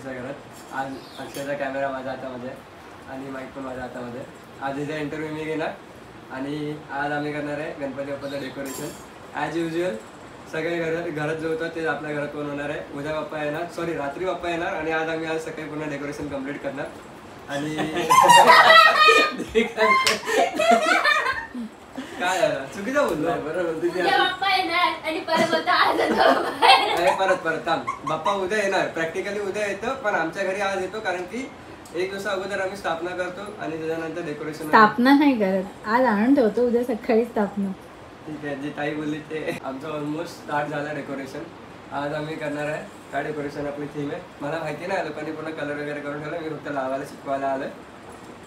आमच्या घरात. आज अक्षयचा कॅमेरा माझ्या हातामध्ये आणि माईक पण माझ्या हातामध्ये. आज इथे इंटरव्ह्यू मी घेणार आणि आज आम्ही करणार आहे गणपती बाप्पाचं डेकोरेशन. ॲज युजल सगळे घरात जो होतं ते आपल्या घरात बनवणार आहे. उद्या बाप्पा येणार, सॉरी रात्री बाप्पा येणार आणि आज सकाळी पूर्ण डेकोरेशन कम्प्लीट करणार. आणि काय झालं चुकीचं बोललो. परत थांब. बाप्पा उद्या येणार, प्रॅक्टिकली उद्या येतो, पण आमच्या घरी आज येतो कारण की एक दिवसा अगोदर आम्ही स्थापना करतो आणि त्याच्यानंतर डेकोरेशन. स्थापना नाही करत, आज आणून ठेवतो, उद्या सकाळी स्थापना. ठीक आहे, जी ताई बोलली ते आमचं ऑलमोस्ट स्टार्ट झालं डेकोरेशन. आज आम्ही करणार आहे काय डेकोरेशन, आपली थीम आहे. मला माहिती नाही लोकांनी पूर्ण कलर वगैरे करून ठेवलं, मी फक्त लावायला शिकवायला आलं.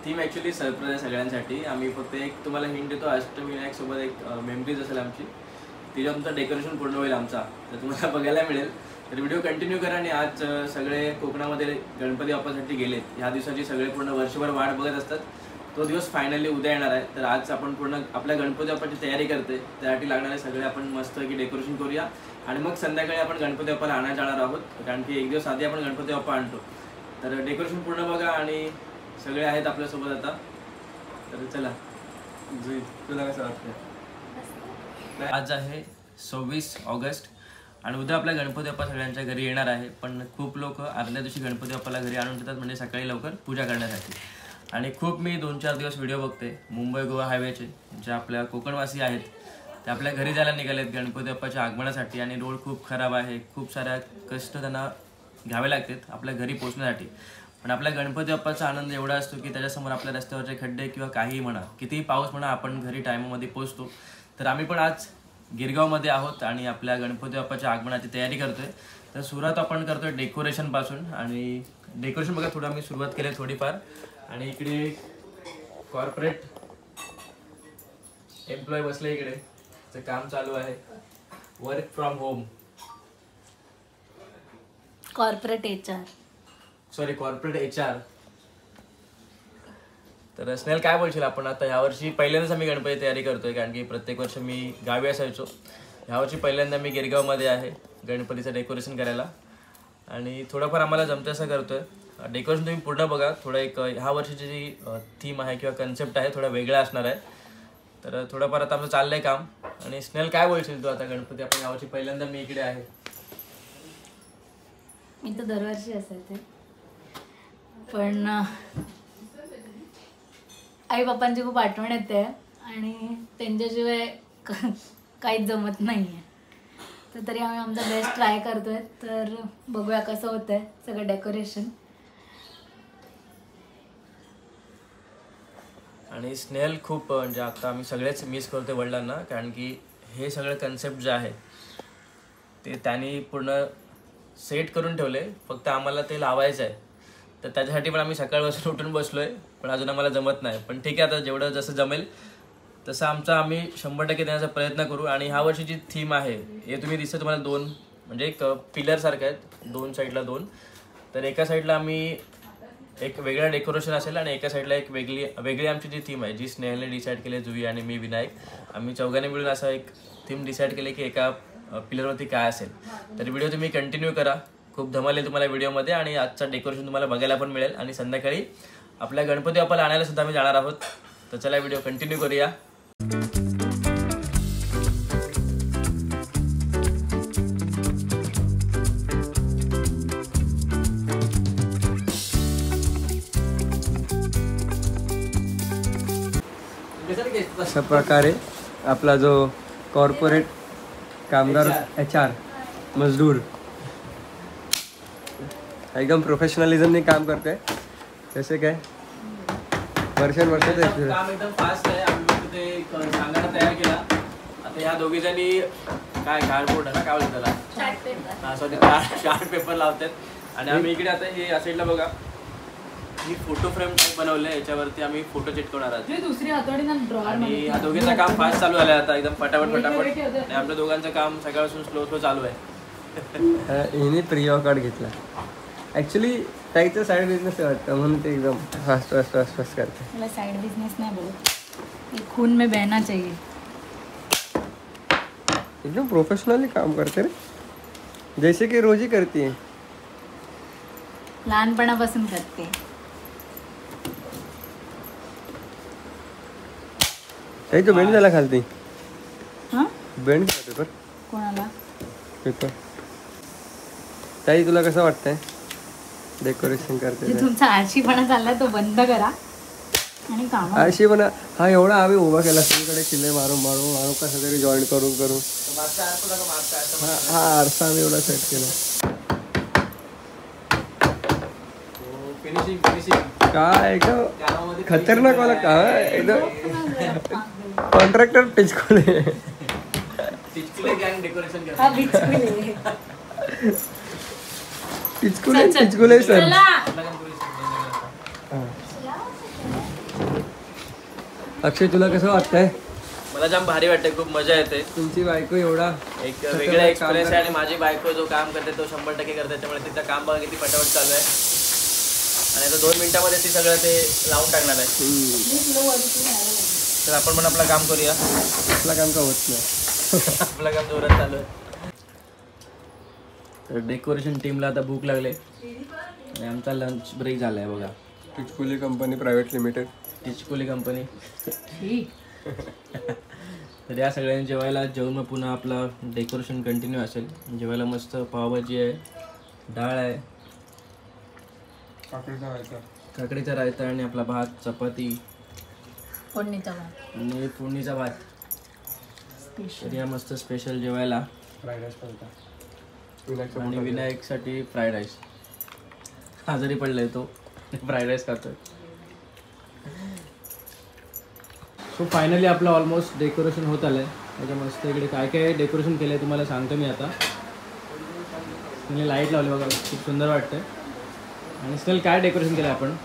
थीम ॲक्च्युली सरप्राईज आहे सगळ्यांसाठी. आम्ही फक्त एक तुम्हाला हिंट देतो, अष्टविनायकसोबत एक मेमरीज असेल आमची, तिच्या तुमचं डेकोरेशन पूर्ण होईल आमचा, तर तुम्हाला बघायला मिळेल. तर व्हिडिओ कंटिन्यू करा. आणि आज सगळे कोकणामध्ये गणपती बाप्पासाठी गेलेत. ह्या दिवसाची सगळे पूर्ण वर्षभर वाट बघत असतात. तो दिवस फायनली उद्या येणार आहे. तर आज आपण पूर्ण आपल्या गणपती बाप्पाची तयारी करते, त्यासाठी लागणारे सगळे आपण मस्तपैकी डेकोरेशन करूया आणि मग संध्याकाळी आपण गणपती बाप्पाला आणायला जाणार आहोत. कारण की एक दिवस आधी आपण गणपती बाप्पा आणतो. तर डेकोरेशन पूर्ण बघा आणि सगळे आहेत आपल्यासोबत आता. तर चला, तुला कसं वाटतं? आज आहे 26 ऑगस्ट आणि उद्या आपल्या गणपती बाप्पा सगळ्यांच्या घरी येणार आहे. पण खूप लोक आदल्या दिवशी गणपती बाप्पाला घरी आणून देतात, म्हणजे सकाळी लवकर पूजा करण्यासाठी. आणि खूप मी 2-4 दिवस व्हिडिओ बघते मुंबई गोवा हायवेचे, जे आपल्या कोकणवासी आहेत ते आपल्या घरी जायला निघालेत गणपती बाप्पाच्या आगमनासाठी. आणि रोड खूप खराब आहे, खूप साऱ्या कष्ट त्यांना घ्यावे लागतात आपल्या घरी पोहोचण्यासाठी. पण आपल्या गणपती बाप्पाचा आनंद एवढा असतो की त्याच्यासमोर आपल्या रस्त्यावरचे खड्डे किंवा काहीही म्हणा, कितीही पाऊस म्हणा, आपण घरी टायमामध्ये पोहोचतो. तर आम्ही पण आज गिरगावमध्ये आहोत आणि आपल्या गणपती बाप्पाच्या आगमनाची तयारी करतोय. तर सुरुवात आपण करतोय डेकोरेशनपासून. आणि डेकोरेशन बघा थोडं आम्ही सुरुवात केली थोडीफार. आणि इकडे कॉर्पोरेट एम्प्लॉय बसले, इकडे ते काम चालू आहे, work from home. Corporate HR. तर स्नेहल काय बोलशील आपण आता? ह्यावर्षी पहिल्यांदाच आम्ही गणपती तयारी करतोय, कारण की प्रत्येक वर्ष मी गावी असायचो. ह्यावर्षी पहिल्यांदा मी गिरगावमध्ये आहे गणपतीचं डेकोरेशन करायला. आणि थोडंफार आम्हाला जमतं असं करतोय. डेकोरेशन तुम्ही पूर्ण बघा. थोडं एक ह्या वर्षीची जी थीम आहे किंवा कन्सेप्ट आहे थोडा वेगळा असणार आहे. तर थोडंफार आता आमचं चाललंय काम. आणि स्नेहल काय बोलशील तू आता? गणपती आपण यावर्षी पहिल्यांदा मी इकडे आहे. मी तर दरवर्षी असायचे, पण आई बाप्पांची खूप आठवण येते आणि त्यांच्याशिवाय काहीच जमत नाही आहे. तर तरी आम्ही आमचा बेस्ट ट्राय करतोय. तर बघूया कसं होतं आहे सगळं डेकोरेशन. आणि स्नेहल खूप म्हणजे आता आम्ही सगळेच मिस करतोय वडिलांना, कारण की हे सगळं कन्सेप्ट जे आहे ते त्यांनी पूर्ण सेट करून ठेवले, फक्त आम्हाला ते लावायचं आहे. तर त्याच्यासाठी पण आम्ही सकाळपासून उठून बसलो आहे, पण अजून आम्हाला जमत नाही. पण ठीक आहे, आता जेवढं जसं जमेल तसं आम्ही 100% देण्याचा प्रयत्न करू. आणि ह्या वर्षीची थीम आहे हे तुम्ही दिसतं तुम्हाला 2 म्हणजे एक पिलरसारखं आहेत, 2 साईडला 2. तर एका साईडला आम्ही एक वेगळं डेकोरेशन असेल आणि एका साईडला एक वेगळी आमची जी थीम आहे, जी स्नेहलने डिसाईड केली, जुई आणि मी विनायक, आम्ही चौघांनी मिळून असं एक थीम डिसाईड केली की एका पिलरवरती काय असेल. तर व्हिडिओ तुम्ही कंटिन्यू करा, खूप धमाल आहे तुम्हाला व्हिडिओमध्ये. आणि आजचं डेकोरेशन तुम्हाला बघायला पण मिळेल. आणि संध्याकाळी आपल्या गणपती बाप्पाला आणायला सुद्धा आम्ही जाणार आहोत. तर चला व्हिडिओ कंटिन्यू करूया. अशा प्रकारे आपला जो कॉर्पोरेट कामगार HR मजदूर एकदम प्रोफेशनलिझमने काम करतोय. कसे काय वर्षानुवर्षाचं काम एकदम फास्ट आहे. आम्ही ते सांगायला तयार केला. आता ह्या दोघी जणी काय कार्डबोर्ड आहे ना, काय बोलतात त्याला, सॉरी चार्ट पेपर लावतात. आणि आम्ही इकडे आता हे या साईडला बघा, ही फोटो फ्रेम टाईप बनवलं, याच्यावरती आम्ही फोटो चिटकवणार आहोत. दुसरी हातोडीना ड्रॉवर. आणि ह्या दोघींचं काम फास्ट चालू झालं आता, एकदम फटाफट. आणि आपल्या दोघांचं काम सकाळपासून स्लो चालू आहे. हिने प्रिया कार्ड घेतला. ॲक्च्युली ताईचं साईड बिझनेस वाटतं, म्हणून ते एकदम फास्ट करते. मला साइड बिजनेस नाही बोलत, ये खून में बहना चाहिए. एकदम प्रोफेशनली काम करते रे, जैसे कि रोज ही करती है. लहानपणापासून करते. ताई तो बेंड झाला खालती. हां बेंड केला पेपर. कोणाला? पेपर. ताई तुला कसं वाटतंय डेकोरेशन करते जे ते? तुमचा आळशीपणा चाललाय तो बंद करा आणि काम. अशी पण हा एवढा आम्ही उभा केला सगळीकडे किल्ले मारून मारून मारून कसं तरी जॉईन करून करून हा आरसा आम्ही एवढा सेट केला. फिनिशिंग फिनिशिंग काय एकदम खतरनाक वाला काय एकदम कॉन्ट्रॅक्टर टिचकोले. टिचकुले गँग डेकोरेशन करतात. हा बिचकुले. टिचकुले टिचकुले सर. चला. अक्षय तुला कसं वाटतंय? मला जाम भारी वाटते, खूप मजा येते. तुमची बायको एवढा एक वेगळा एक्सपिरियन्स आहे आणि माझी बायको जो काम करते तो 100% करते, त्यामुळे तिचं काम बघा किती पटापट चालू आहे. आणि आता 2 मिनिटामध्ये ती सगळं ते लावून टाकणार आहे. तर आपण पण आपलं काम करूया. आपलं काम का होत नाही. आपलं काम जोरात चालू आहे. तर डेकोरेशन टीमला आता भूक लागले आणि आमचा लंच ब्रेक झाला आहे बघा. Tichkule company private limited. टिचकुली company. तर या सगळ्यांनी जेवायला जेवून मग पुन्हा आपला डेकोरेशन कंटिन्यू असेल. जेवायला मस्त पावभाजी आहे, डाळ आहे, काकडीचा रायता आणि आपला भात, चपाती फोडणीचा भात आणि फोडणीचा भात. तर या मस्त स्पेशल जेवायला. फ्राईड राईस पण आणि विनायकसाठी फ्राईड राईस. आजारी पडलाय तो, फ्राईड राईस खातोय. सो फायनली आपलं ऑलमोस्ट डेकोरेशन होत आलं आहे. त्याच्या मस्त इकडे काय काय डेकोरेशन केलं आहे तुम्हाला सांगतो मी आता. तुम्ही लाईट लावली बघा, खूप सुंदर वाटतंय. आणि स्नेल काय डेकोरेशन केलं आपण?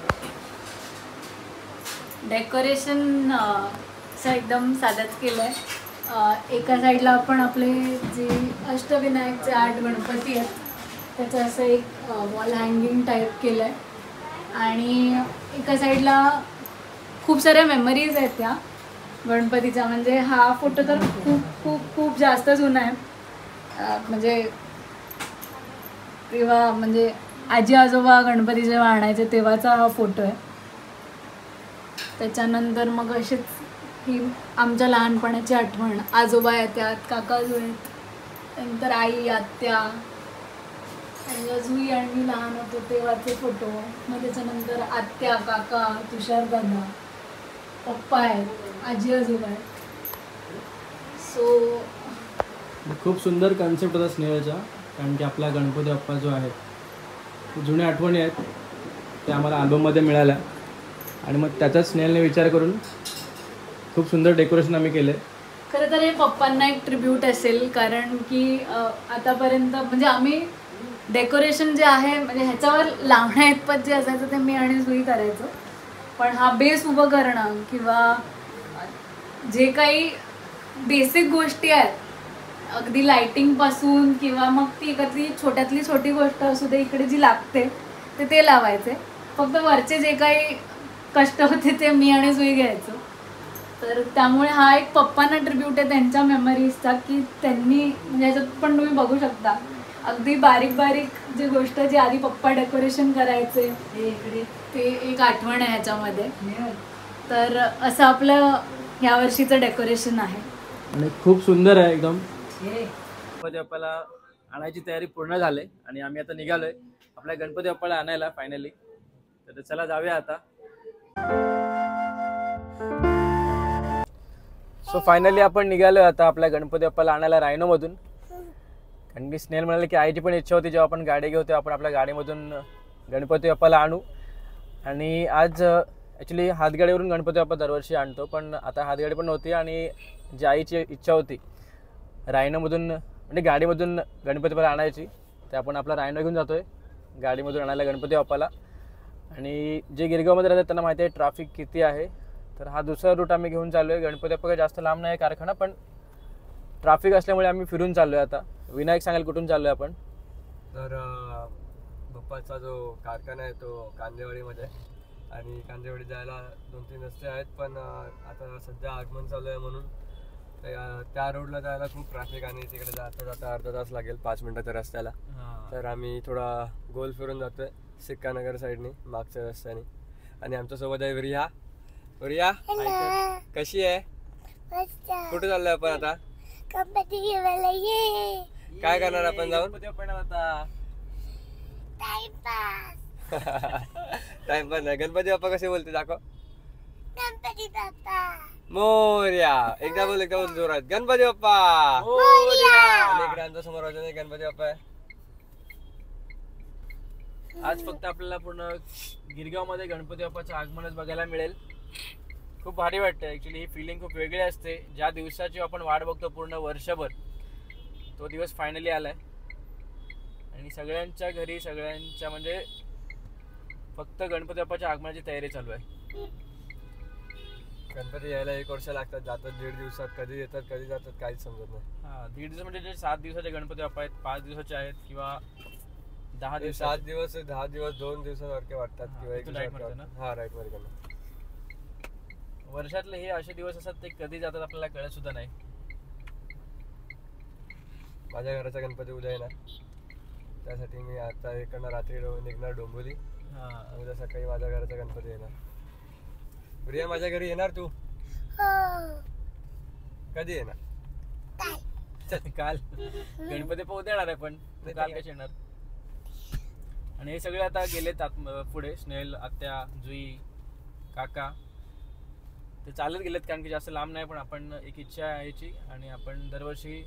डेकोरेशन असं एकदम साधंच केलं आहे. एका साईडला आपण आपले जे अष्टविनायकचे 8 गणपती आहेत त्याचं असं एक वॉल हँगिंग टाईप केलं आहे. आणि एका साईडला खूप साऱ्या मेमरीज आहेत त्या गणपतीच्या. म्हणजे हा फोटो तर खूप खूप खूप जास्त जुना आहे. म्हणजे तेव्हा म्हणजे आजी आजोबा गणपती जेव्हा आणायचे तेव्हाचा हा फोटो आहे. त्याच्यानंतर मग अशीच ही आमच्या लहानपणाची आठवण. आजोबा येतात, काका जो आहेत, नंतर आई, आत्या आणि जुई आणि मी लहान होतो तेव्हाचे फोटो. मग त्याच्यानंतर आत्या, काका, तुषार दादा, पप्पा आहेत, आजी आजोबा आहेत. सो खूप सुंदर कन्सेप्ट होता स्नेहलचा. कारण की आपला गणपती बाप्पा जो आहे जुन्या आठवणी आहेत त्या आम्हाला अल्बममध्ये मिळाल्या. आणि मग त्याचाच स्नेहलने विचार करून खूप सुंदर डेकोरेशन आम्ही केलं आहे. खरं तर हे पप्पांना एक ट्रिब्यूट असेल. कारण की आतापर्यंत म्हणजे आम्ही डेकोरेशन जे आहे म्हणजे ह्याच्यावर लावण्या इतपत जे असायचं ते मी आणि जुई करायचो. पण हा बेस उभं करणं किंवा जे काही बेसिक गोष्टी आहेत अगदी लाईटिंगपासून किंवा मग ती एखादी छोट्यातली छोटी गोष्ट असू दे इकडे जी लागते ते लावायचे. फक्त वरचे जे काही कष्ट होते ते मी आणि जुई घ्यायचो. तर त्यामुळे हा एक पप्पांना ट्रिब्यूट आहे त्यांच्या मेमरीजचा की त्यांनी म्हणजे ह्याच्यात पण तुम्ही बघू शकता अगदी बारीक बारीक जी गोष्ट जी आधी पप्पा डेकोरेशन करायचे ते एक आठवण आहे ह्याच्यामध्ये. तर असं आपलं यावर्षीचं डेकोरेशन आहे आणि खूप सुंदर आहे एकदम. गणपती बाप्पाला आणायची तयारी पूर्ण झाली आणि आम्ही आता निघालोय आपल्या गणपती बाप्पाला आणायला फायनली. तर चला जाऊया आता. सो फायनली आपण निघालो आता आपल्या गणपती बाप्पाला आणायला रायनोमधून. कारण की स्नेहल म्हणाले की आईची पण इच्छा होती जेव्हा आपण गाडी घेऊ तेव्हा आपण आपल्या गाडीमधून गणपती बाप्पाला आणू. आणि आज ॲक्च्युली हातगाडीवरून गणपती बाप्पा दरवर्षी आणतो, पण आता हातगाडी पण नव्हती आणि जी आईची इच्छा होती रायनोमधून म्हणजे गाडीमधून गणपती बाप्पाला आणायची ते आपण आपला रायनो घेऊन जातोय गाडीमधून आणायला गणपती बाप्पाला. आणि जे गिरगावमध्ये राहतात त्यांना माहिती आहे ट्रॅफिक किती आहे. तर हा दुसरा रूट आम्ही घेऊन चाललो आहे. गणपती बाप्पा काही जास्त लांब नाही कारखाना, पण ट्रॅफिक असल्यामुळे आम्ही फिरून चाललो आहे. आता विनायक सांगाल कुठून चाललो आहे आपण? तर बाप्पाचा जो कारखाना आहे तो कांदेवाडीमध्ये आणि कांदेवाडी जायला 2-3 रस्ते आहेत. पण आता सध्या आगमन चालू आहे म्हणून त्या रोडला जायला खूप ट्रॅफिक आणि तिकडे जाता जाता अर्धा तास लागेल 5 मिनिटाच्या रस्त्याला. तर आम्ही थोडा गोल फिरून जातोय सिक्कानगर साईडने मागच्या रस्त्याने. आणि आमच्यासोबत आहे रिया. रिया कशी आहे? कुठे चाललोय आपण आता? काय करणार आपण जाऊन? टाइमपास नाही. गणपती बाप्पा कसे बोलते दाखव. गणपती बाप्पा मोरया. एकदा बोल जोरात. गणपती बाप्पा आणि इकडे आमच्या समोर अजून एक गणपती बाप्पा आहे. आज फक्त आपल्याला पूर्ण गिरगाव मध्ये गणपती बाप्पाचं आगमनच बघायला मिळेल. खूप भारी वाटतं ऍक्च्युली. ही फिलिंग खूप वेगळी असते. ज्या दिवसाची आपण वाट बघतो पूर्ण वर्षभर, तो दिवस फायनली आलाय. आणि सगळ्यांच्या घरी सगळ्यांच्या म्हणजे फक्त गणपती बाप्पाच्या आगमनाची तयारी चालू आहे. गणपती यायला 1 वर्ष लागतात, जातात 1.5 दिवसात. कधी येतात कधी जातात काहीच समजत नाही. हा 1.5 दिवस म्हणजे जे 7 दिवसाचे गणपती बाप्पा आहेत, 5 दिवसाचे आहेत किंवा 10 दिवस. 7 दिवस 10 दिवस 2 दिवसासारखे वाटतात किंवा 1 राईट मध्ये ना. हा राईट मध्ये. वर्षातले हे असे दिवस असतात ते कधी जातात आपल्याला कळत सुद्धा नाही. माझ्या घराचा गणपती उद्या येणार, त्यासाठी मी आता इकडनं रात्री निघणार डोंबिवली. उद्या सकाळी माझ्या घराचा गणपती येणार. प्रिया माझ्या घरी येणार तू? कधी येणार? काल गणपती पाहू देणार आहे पण काल कसे येणार. आणि हे सगळे आता गेलेत पुढे. स्नेहल, आत्या, जुई, काका ते चालत गेलेत कारण की जास्त लांब नाही. पण आपण एक इच्छा आहे याची आणि आपण दरवर्षी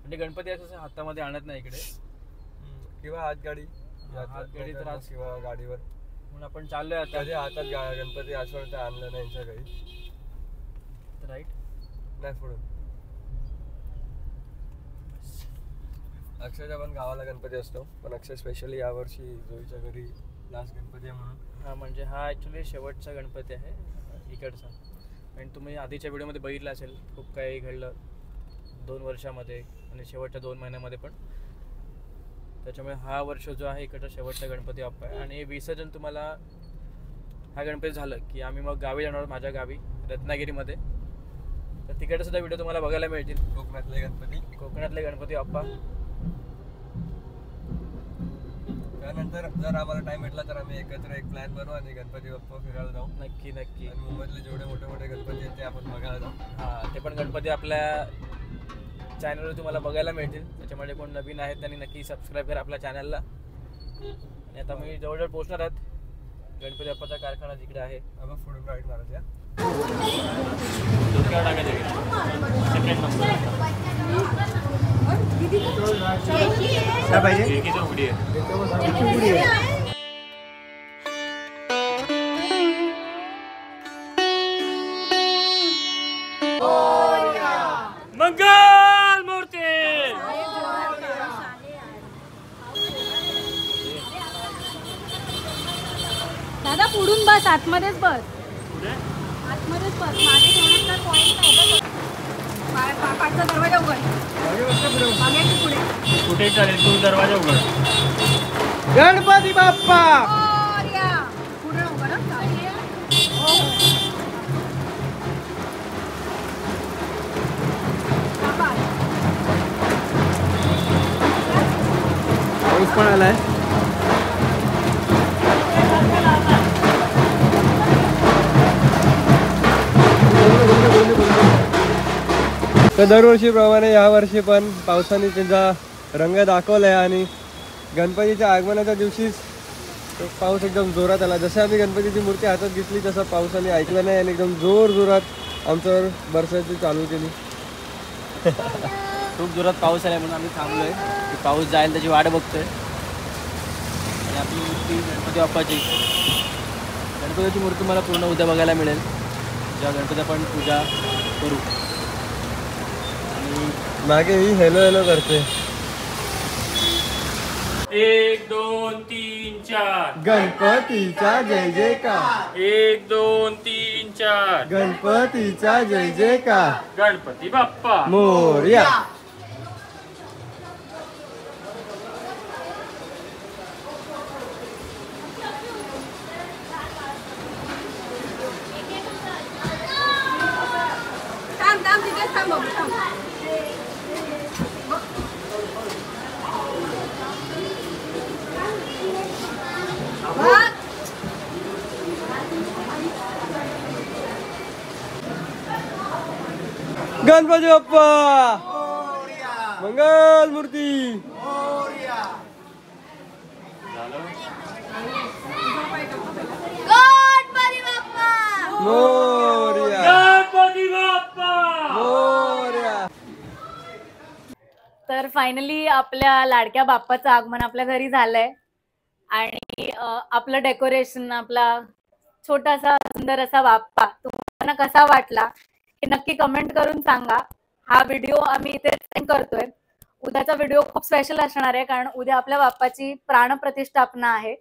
म्हणजे गणपती असं हातामध्ये आणत नाही इकडे किंवा हातगाडी. हातगाडी तर आज किंवा गाडीवर म्हणून आपण चाललोय आता. कधी हातात गणपती आजपर्यंत आणलं नाही यांच्या घरी. राईट नाही पुढून. अक्षयच्या पण गावाला गणपती असतो, पण अक्षय स्पेशली यावर्षी जोईच्या घरी लास्ट गणपती आहे म्हणून. हा म्हणजे हा ॲक्च्युली शेवटचा गणपती आहे इकडचा. आणि तुम्ही आधीच्या व्हिडिओमध्ये बघितलं असेल खूप काही घडलं 2 वर्षामध्ये आणि शेवटच्या 2 महिन्यामध्ये पण. त्याच्यामुळे हा वर्ष जो आहे इकडचा शेवटचा गणपती बाप्पा आहे. आणि विसर्जन तुम्हाला हा गणपती झालं की आम्ही मग गावी जाणार, माझ्या गावी रत्नागिरीमध्ये. तर तिकडे सुद्धा व्हिडिओ तुम्हाला बघायला मिळतील. कोकणातले गणपती बाप्पा. त्यानंतर जर आम्हाला टाइम भेटला तर आम्ही एकत्र एक प्लॅन बनवू आणि गणपती बाप्पा फिरायला जाऊ. नक्की नक्की. आणि मुंबईतले जेवढे मोठे मोठे गणपती आहेत ते आपण बघायला जाऊ. हां ते पण गणपती आपल्या चॅनलवर तुम्हाला बघायला मिळतील. त्याच्यामध्ये कोण नवीन आहेत त्यांनी नक्की सबस्क्राईब करा आपल्या चॅनलला. आणि आता मी जवळजवळ पोहोचणार आहात. गणपती बाप्पाचा कारखाना जिकडे आहे. आपण पुढून राईट मारायचं. सेकंड नंबर काय पाहिजे? मंगल मूर्ती. दादा पुढून बस, आतमध्येच बस. आतमध्येच बस. मागे ठेवण्यात तर पॉईंट नाही. पाठचा दरवाजा उघड. मागे की पुढे? कुठे चालेल तू दरवाजा उघड. गणपती बाप्पा पुढे उघड. पाऊस पण आलाय. तर दरवर्षीप्रमाणे यावर्षी पण पावसाने त्यांचा रंग दाखवलाय आणि गणपतीच्या आगमनाच्या दिवशीच पाऊस एकदम जोरात आला. जसं आम्ही गणपतीची मूर्ती हातात घेतली तसं पावसाने ऐकलं नाही आणि एकदम जोरात आमच्यावर बरसाची चालू केली. खूप जोरात पाऊस आला म्हणून आम्ही थांबलोय की पाऊस जाईल त्याची वाट बघतोय. आणि आपली मूर्ती गणपती बाप्पाची गणपतीची मूर्ती मला पूर्ण उद्या बघायला मिळेल जेव्हा गणपती आपण पूजा करू. आणि मागे ही हेलो हेलो करते. 1 2 3 4 गणपतीचा जय जयकार. 1 2 3 4 गणपतीचा जय जयकार. गणपती बाप्पा मोरया. थांब तिथेच थांब. गणपती बाप्पा मंगल मूर्ती. गणपती बाप्पा मोरया. गणपती बाप्पा मोरया. तर फायनली आपल्या लाडक्या बाप्पाचं आगमन आपल्या घरी झालंय आणि आपलं डेकोरेशन, आपला छोटासा सुंदर असा बाप्पा तुम्हाला कसा वाटला हे नक्की कमेंट करून सांगा. हा व्हिडिओ आम्ही इथे सेंड करतोय. उद्याचा व्हिडिओ खूप स्पेशल असणार आहे कारण उद्या आपल्या बाप्पाची प्राणप्रतिष्ठापना आहे.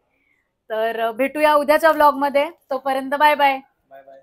तर भेटूया उद्याच्या व्लॉग मध्ये. तोपर्यंत बाय बाय. Bye bye.